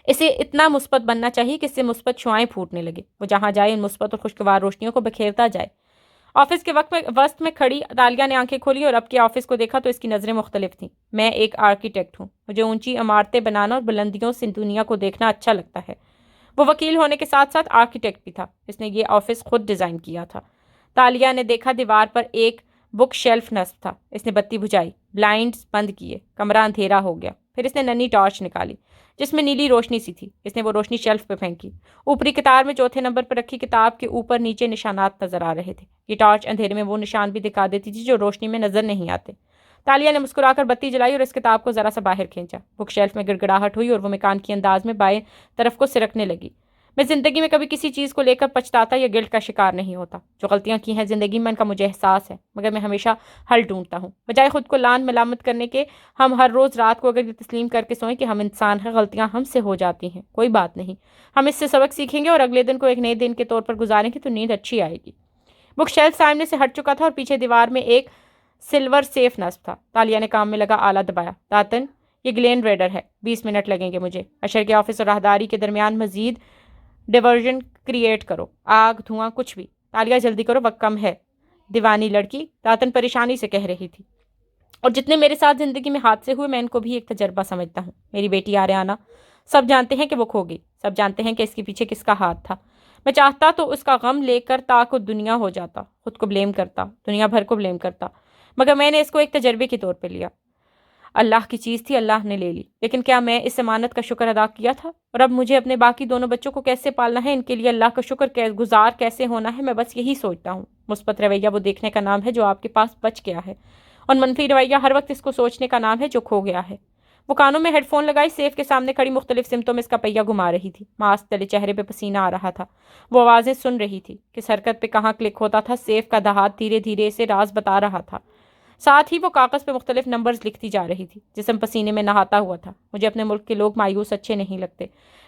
A: اسے اتنا مثبت بننا چاہیے کہ اس سے مثبت شعاعیں پھوٹنے لگے۔ وہ جہاں جائے ان مثبت اور خوشگوار روشنیوں کو بکھیرتا جائے۔ آفس کے وسط میں کھڑی تالیہ نے آنکھیں کھولی اور اب کے آفس کو دیکھا تو اس کی نظریں مختلف تھیں۔ میں ایک آرکیٹیکٹ ہوں، مجھے اونچی عمارتیں بنانا اور بلندیوں سے دنیا کو دیکھنا اچھا لگتا ہے۔ وہ وکیل ہونے کے ساتھ ساتھ آرکیٹیکٹ بھی تھا۔ اس نے یہ آفس خود ڈیزائن کیا تھا۔ تالیہ نے دیکھا دیوار پر ایک بک شیلف نصب تھا۔ اس نے بتی بجھائی، بلائنڈز بند کیے، کمرہ اندھیرا ہو گیا۔ پھر اس نے ننھی ٹارچ نکالی جس میں نیلی روشنی سی تھی۔ اس نے وہ روشنی شیلف پہ پھینکی۔ اوپری قطار میں چوتھے نمبر پر رکھی کتاب کے اوپر نیچے نشانات نظر آ رہے تھے۔ یہ ٹارچ اندھیرے میں وہ نشان بھی دکھا دیتی تھی جو روشنی میں نظر نہیں آتے۔ تالیہ نے مسکرا کر بتی جلائی اور اس کتاب کو ذرا سا باہر کھینچا۔ بک شیلف میں گڑگڑاہٹ ہوئی اور وہ مکانکی انداز میں بائیں طرف کو سرکنے لگی۔ میں زندگی میں کبھی کسی چیز کو لے کر پچھتاتا یا گلٹ کا شکار نہیں ہوتا۔ جو غلطیاں کی ہیں زندگی میں ان کا مجھے احساس ہے، مگر میں ہمیشہ حل ڈھونڈتا ہوں۔ بجائے خود کو لان ملامت کرنے کے، ہم ہر روز رات کو اگر یہ تسلیم کر کے سوئیں کہ ہم انسان ہیں، غلطیاں ہم سے ہو جاتی ہیں، کوئی بات نہیں، ہم اس سے سبق سیکھیں گے اور اگلے دن کو ایک نئے دن کے طور پر گزاریں گے تو نیند اچھی آئے گی۔ بک شیلف سامنے سے ہٹ چکا تھا اور پیچھے دیوار میں ایک سلور سیف نصب تھا۔ تالیہ نے کام میں لگا آلہ دبایا۔ داتن، یہ گلین ریڈر ہے، 20 منٹ لگیں گے مجھے۔ اشر کے آفس اور راہداری کے درمیان مزید ڈیورژن کریٹ کرو، آگ دھواں کچھ بھی۔ تالیہ جلدی کرو، وقت کم ہے۔ دیوانی لڑکی، داتن پریشانی سے کہہ رہی تھی، اور جتنے میرے ساتھ زندگی میں حادثے ہوئے میں ان کو بھی ایک تجربہ سمجھتا ہوں۔ میری بیٹی آریانہ، سب جانتے ہیں کہ وہ کھو گئی، سب جانتے ہیں کہ اس کے پیچھے کس کا ہاتھ تھا۔ میں چاہتا تو اس کا غم لے کر تاکہ دنیا ہو جاتا، خود کو بلیم کرتا، دنیا بھر کو بلیم کرتا، مگر میں نے اس کو ایک تجربے کے طور پہ لیا۔ اللہ کی چیز تھی، اللہ نے لے لی، لیکن کیا میں اس امانت کا شکر ادا کیا تھا؟ اور اب مجھے اپنے باقی دونوں بچوں کو کیسے پالنا ہے، ان کے لیے اللہ کا شکر گزار کیسے ہونا ہے، میں بس یہی سوچتا ہوں۔ مثبت رویہ وہ دیکھنے کا نام ہے جو آپ کے پاس بچ گیا ہے، اور منفی رویہ ہر وقت اس کو سوچنے کا نام ہے جو کھو گیا ہے۔ وہ کانوں میں ہیڈ فون لگائی سیف کے سامنے کھڑی مختلف سمتوں میں اس کا پہیہ گھما رہی تھی۔ ماسک تلے چہرے پہ پسینہ آ رہا تھا۔ وہ آوازیں سن رہی تھی، کس حرکت پہ کہاں کلک ہوتا تھا۔ سیف کا دہات دھیرے دھیرے اسے راز بتا رہا تھا، ساتھ ہی وہ کاغذ پہ مختلف نمبرز لکھتی جا رہی تھی۔ جسم پسینے میں نہاتا ہوا تھا۔ مجھے اپنے ملک کے لوگ مایوس اچھے نہیں لگتے۔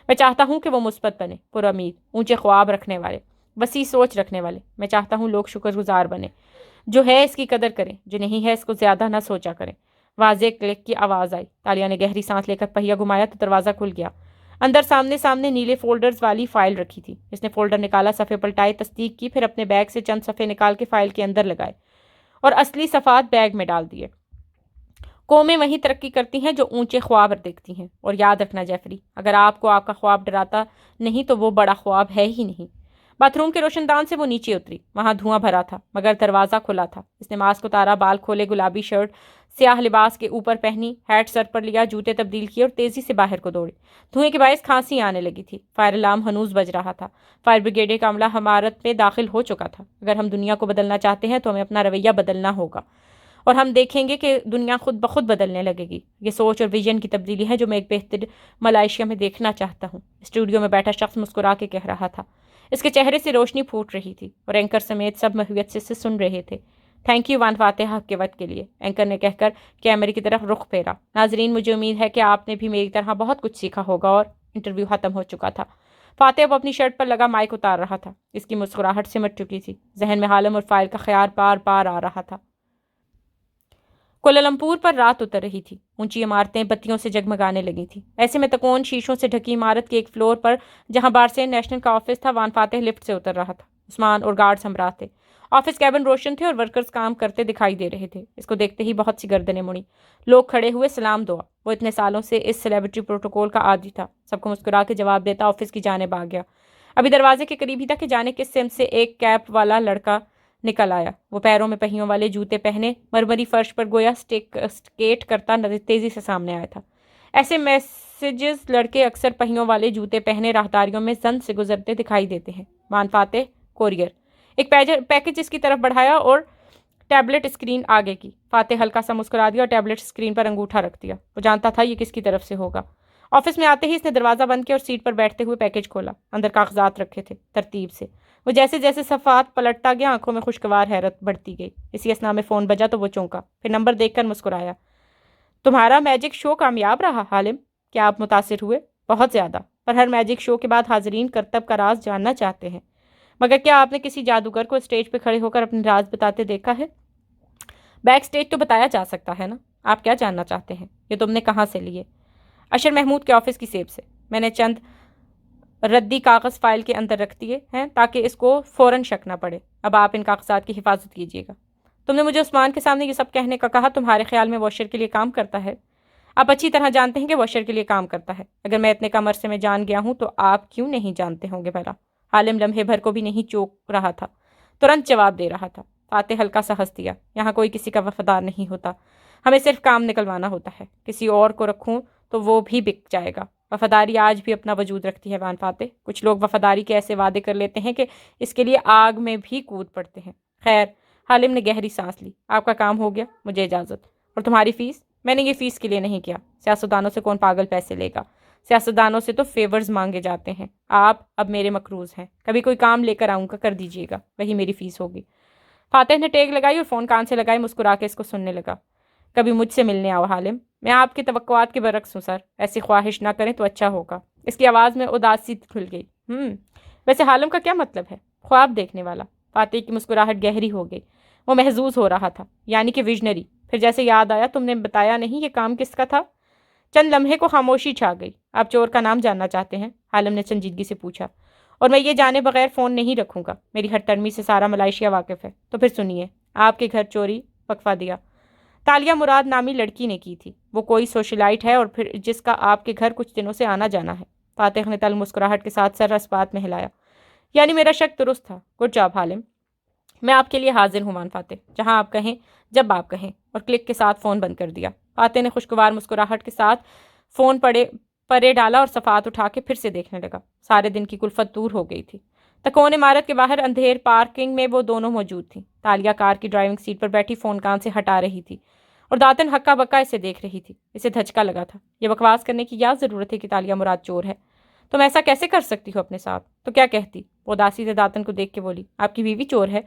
A: میں چاہتا ہوں کہ وہ مثبت بنے، پر امید، اونچے خواب رکھنے والے، وسیع سوچ رکھنے والے۔ میں چاہتا ہوں لوگ شکر گزار بنے، جو ہے اس کی قدر کریں، جو نہیں ہے اس کو زیادہ نہ سوچا کریں۔ واضح کلک کی آواز آئی۔ تالیہ نے گہری سانس لے کر پہیہ گھمایا تو دروازہ کھل گیا۔ اندر سامنے نیلے فولڈرز والی فائل رکھی تھی۔ اس نے فولڈر نکالا، صفحے پلٹائے، تصدیق کی، پھر اپنے بیگ سے چند صفحے نکال کے فائل کے اندر لگائے اور اصلی صفحات بیگ میں ڈال دیے۔ قومیں وہیں ترقی کرتی ہیں جو اونچے خواب دیکھتی ہیں، اور یاد رکھنا جیفری، اگر آپ کو آپ کا خواب ڈراتا نہیں تو وہ بڑا خواب ہے ہی نہیں۔ باتھ روم کے روشن دان سے وہ نیچے اتری۔ وہاں دھواں بھرا تھا مگر دروازہ کھلا تھا۔ اس نے ماسک اتارا، بال کھولے، گلابی شرٹ سیاہ لباس کے اوپر پہنی، ہیٹ سر پر لیا، جوتے تبدیل کیے اور تیزی سے باہر کو دوڑی۔ دھوئیں کے باعث کھانسی آنے لگی تھی۔ فائر الارم ہنوز بج رہا تھا۔ فائر بریگیڈ کا عملہ عمارت میں داخل ہو چکا تھا۔ اگر ہم دنیا کو بدلنا چاہتے ہیں تو ہمیں اپنا رویہ بدلنا ہوگا، اور ہم دیکھیں گے کہ دنیا خود بخود بدلنے لگے گی۔ یہ سوچ اور ویژن کی تبدیلی ہے جو میں ایک بہتر ملائیشیا میں دیکھنا چاہتا ہوں۔ اسٹوڈیو میں بیٹھا شخص مسکرا کے کہہ رہا تھا۔ اس کے چہرے سے روشنی پھوٹ رہی تھی اور اینکر سمیت سب محویت سے سن رہے تھے۔ تھینک یو وان فاتحہ کے وقت کے لیے، اینکر نے کہہ کر کیمرے کی طرف رخ پھیرا۔ ناظرین، مجھے امید ہے کہ آپ نے بھی میری طرح بہت کچھ سیکھا ہوگا، اور انٹرویو ختم ہو چکا تھا۔ فاتح اب اپنی شرٹ پر لگا مائک اتار رہا تھا۔ اس کی مسکراہٹ سمٹ چکی تھی۔ ذہن میں حالم اور فائل کا خیال بار بار آ رہا تھا۔ کوالالمپور پر رات اتر رہی تھی۔ اونچی عمارتیں بتیوں سے جگمگانے لگی تھیں۔ ایسے میں تکون شیشوں سے ڈھکی عمارت کے ایک فلور پر جہاں بارسین نیشنل کا آفس تھا، وان فاتح لفٹ سے اتر رہا تھا۔ عثمان اور گارڈز ہمراہ تھے۔ آفس کیبن روشن تھے اور ورکرز کام کرتے دکھائی دے رہے تھے۔ اس کو دیکھتے ہی بہت سی گردنیں مڑی۔ لوگ کھڑے ہوئے سلام دعا۔ وہ اتنے سالوں سے اس سیلیبریٹی پروٹوکول کا عادی تھا۔ سب کو مسکرا کے جواب دیتا آفس کی جانب آ گیا۔ ابھی دروازے کے قریب ہی تھا کہ جانے کس سمت سے ایک کیپ والا لڑکا نکل آیا۔ وہ پیروں میں پہیوں والے جوتے پہنے مرمری فرش پر گویا سکیٹ کرتا تیزی سے سامنے آیا تھا۔ ایسے میسجز لڑکے اکثر پہیوں والے جوتے پہنے راہداریوں میں زن سے گزرتے دکھائی دیتے ہیں۔ وان فاتح کوریئر ایک پیکج اس کی طرف بڑھایا اور ٹیبلٹ اسکرین آگے کی۔ فاتح ہلکا سا مسکرا دیا اور ٹیبلٹ اسکرین پر انگوٹھا رکھ دیا۔ وہ جانتا تھا یہ کس کی طرف سے ہوگا۔ آفس میں آتے ہی اس نے دروازہ بند کیا اور سیٹ پر بیٹھتے ہوئے پیکج کھولا۔ اندر کاغذات رکھے تھے ترتیب سے۔ وہ جیسے جیسے صفحات پلٹتا گیا آنکھوں میں خوشگوار حیرت بڑھتی گئی۔ اسی اثنا میں فون بجا تو وہ چونکا، پھر نمبر دیکھ کر مسکرایا۔ تمہارا میجک شو کامیاب رہا حالم؟ کیا آپ متاثر ہوئے؟ بہت زیادہ، پر ہر میجک شو کے بعد حاضرین کرتب کا راز جاننا چاہتے ہیں۔ مگر کیا آپ نے کسی جادوگر کو اسٹیج پہ کھڑے ہو کر اپنے راز بتاتے دیکھا ہے؟ بیک سٹیج تو بتایا جا سکتا ہے نا۔ آپ کیا جاننا چاہتے ہیں؟ یہ تم نے کہاں سے لیے؟ اشر محمود کے آفس کی سیب سے۔ میں نے چند ردی کاغذ فائل کے اندر رکھ دیے ہیں تاکہ اس کو فوراً شک نہ پڑے۔ اب آپ ان کاغذات کی حفاظت کیجیے گا۔ تم نے مجھے عثمان کے سامنے یہ سب کہنے کا کہا، تمہارے خیال میں وہ اشر کے لیے کام کرتا ہے؟ آپ اچھی طرح جانتے ہیں کہ وہ اشر کے لیے کام کرتا ہے۔ اگر میں اتنے کم عرصے میں جان گیا ہوں تو آپ کیوں نہیں جانتے ہوں گے بھلا؟ حالم لمحے بھر کو بھی نہیں چوک رہا تھا، ترنت جواب دے رہا تھا۔ فاتح ہلکا سا ہنس دیا۔ یہاں کوئی کسی کا وفادار نہیں ہوتا، ہمیں صرف کام نکلوانا ہوتا ہے۔ کسی اور کو رکھوں تو وہ بھی بک جائے گا۔ وفاداری آج بھی اپنا وجود رکھتی ہے وان فاتح۔ کچھ لوگ وفاداری کے ایسے وعدے کر لیتے ہیں کہ اس کے لیے آگ میں بھی کود پڑتے ہیں۔ خیر، حالم نے گہری سانس لی۔ آپ کا کام ہو گیا، مجھے اجازت۔ اور تمہاری فیس؟ میں نے یہ فیس کے لیے نہیں کیا۔ سیاستدانوں سے کون پاگل پیسے لے گا؟ سیاستدانوں سے تو فیورز مانگے جاتے ہیں۔ آپ اب میرے مقروض ہیں، کبھی کوئی کام لے کر آؤں گا، کر دیجیے گا، وہی میری فیس ہوگی۔ فاتح نے ٹیک لگائی اور فون کان سے لگائے، مسکرا کے اس کو سننے لگا۔ کبھی مجھ سے ملنے آؤ حالم، میں آپ کی توقعات کے برعکس ہوں سر، ایسی خواہش نہ کریں تو اچھا ہوگا۔ اس کی آواز میں اداسی کھل گئی۔ ویسے حالم کا کیا مطلب ہے؟ خواب دیکھنے والا۔ فاتح کی مسکراہٹ گہری ہو گئی۔ وہ محظوظ ہو رہا تھا، یعنی کہ ویژنری۔ پھر جیسے یاد آیا، تم نے بتایا نہیں یہ کام کس کا تھا؟ چند لمحے کو خاموشی چھا گئی۔ آپ چور کا نام جاننا چاہتے ہیں؟ حالم نے سنجیدگی سے پوچھا۔ اور میں یہ جانے بغیر فون نہیں رکھوں گا۔ میری ہر ترمی سے سارا ملائیشیا واقف ہے۔ تو پھر سنیے، آپ کے گھر چوری، وقفہ دیا، تالیہ مراد نامی لڑکی نے کی تھی۔ وہ کوئی سوشلائٹ ہے اور پھر جس کا آپ کے گھر کچھ دنوں سے آنا جانا ہے۔ فاتح نے تلخ مسکراہٹ کے ساتھ سر اس بات میں ہلایا۔ یعنی میرا شک درست تھا۔ گڈ جاب حالم، میں آپ کے لیے حاضر ہوں وان فاتح، جہاں آپ کہیں، جب آپ کہیں۔ اور کلک کے ساتھ فون بند کر دیا۔ فاتح نے خوشگوار مسکراہٹ کے ساتھ فون پرے ڈالا اور صفحات اٹھا کے پھر سے دیکھنے لگا۔ سارے دن کی کلفت دور ہو گئی تھی۔ تکون عمارت کے باہر اندھیر پارکنگ میں وہ دونوں موجود تھیں۔ تالیہ کار کی ڈرائیونگ سیٹ پر بیٹھی فون کان سے ہٹا رہی تھی اور داتن ہکا بکا اسے دیکھ رہی تھی۔ اسے دھچکا لگا تھا۔ یہ بکواس کرنے کی کیا ضرورت ہے کہ تالیہ مراد چور ہے؟ تم ایسا کیسے کر سکتی ہو اپنے ساتھ؟ تو کیا کہتی؟ وہ اداسی سے داتن کو دیکھ کے بولی، آپ کی بیوی چور ہے؟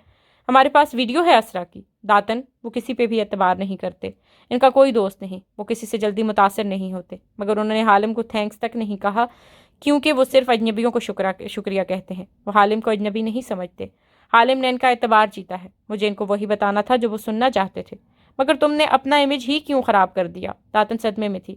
A: ہمارے پاس ویڈیو ہے اسرا کی۔ داتن، وہ کسی پہ بھی اعتبار نہیں کرتے، ان کا کوئی دوست نہیں، وہ کسی سے جلدی متاثر نہیں ہوتے۔ مگر انہوں نے حالم کو تھینکس تک نہیں کہا، کیونکہ وہ صرف اجنبیوں کو شکریہ کہتے ہیں۔ وہ حالم کو اجنبی نہیں سمجھتے۔ حالم نے ان کا اعتبار جیتا ہے۔ مجھے ان کو وہی بتانا تھا جو وہ سننا چاہتے تھے۔ مگر تم نے اپنا امیج ہی کیوں خراب کر دیا؟ داتن صدمے میں تھی۔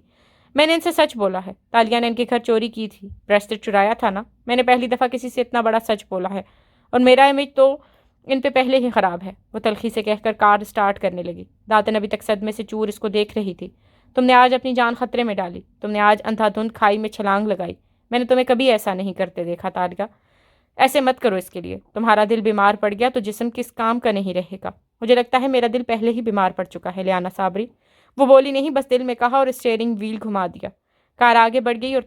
A: میں نے ان سے سچ بولا ہے، تالیہ نے ان کے گھر چوری کی تھی، بریسلیٹ چرایا تھا نا۔ میں نے پہلی دفعہ کسی سے اتنا بڑا سچ بولا ہے، اور میرا امیج تو ان پہ پہلے ہی خراب ہے۔ وہ تلخی سے کہہ کر کار سٹارٹ کرنے لگی۔ داتن ابھی تک صدمے سے چور اس کو دیکھ رہی تھی۔ تم نے آج اپنی جان خطرے میں ڈالی، تم نے آج اندھا دھند کھائی میں چھلانگ لگائی۔ میں نے تمہیں کبھی ایسا نہیں کرتے دیکھا تالیہ، ایسے مت کرو اس کے لیے۔ تمہارا دل بیمار پڑ گیا تو جسم کس کام کا نہیں رہے گا؟ مجھے لگتا ہے میرا دل پہلے ہی بیمار پڑ چکا ہے لیانا صابری۔ وہ بولی نہیں، بس دل میں کہا اور اسٹیئرنگ ویل گھما دیا۔ کار آگے بڑھ گئی اور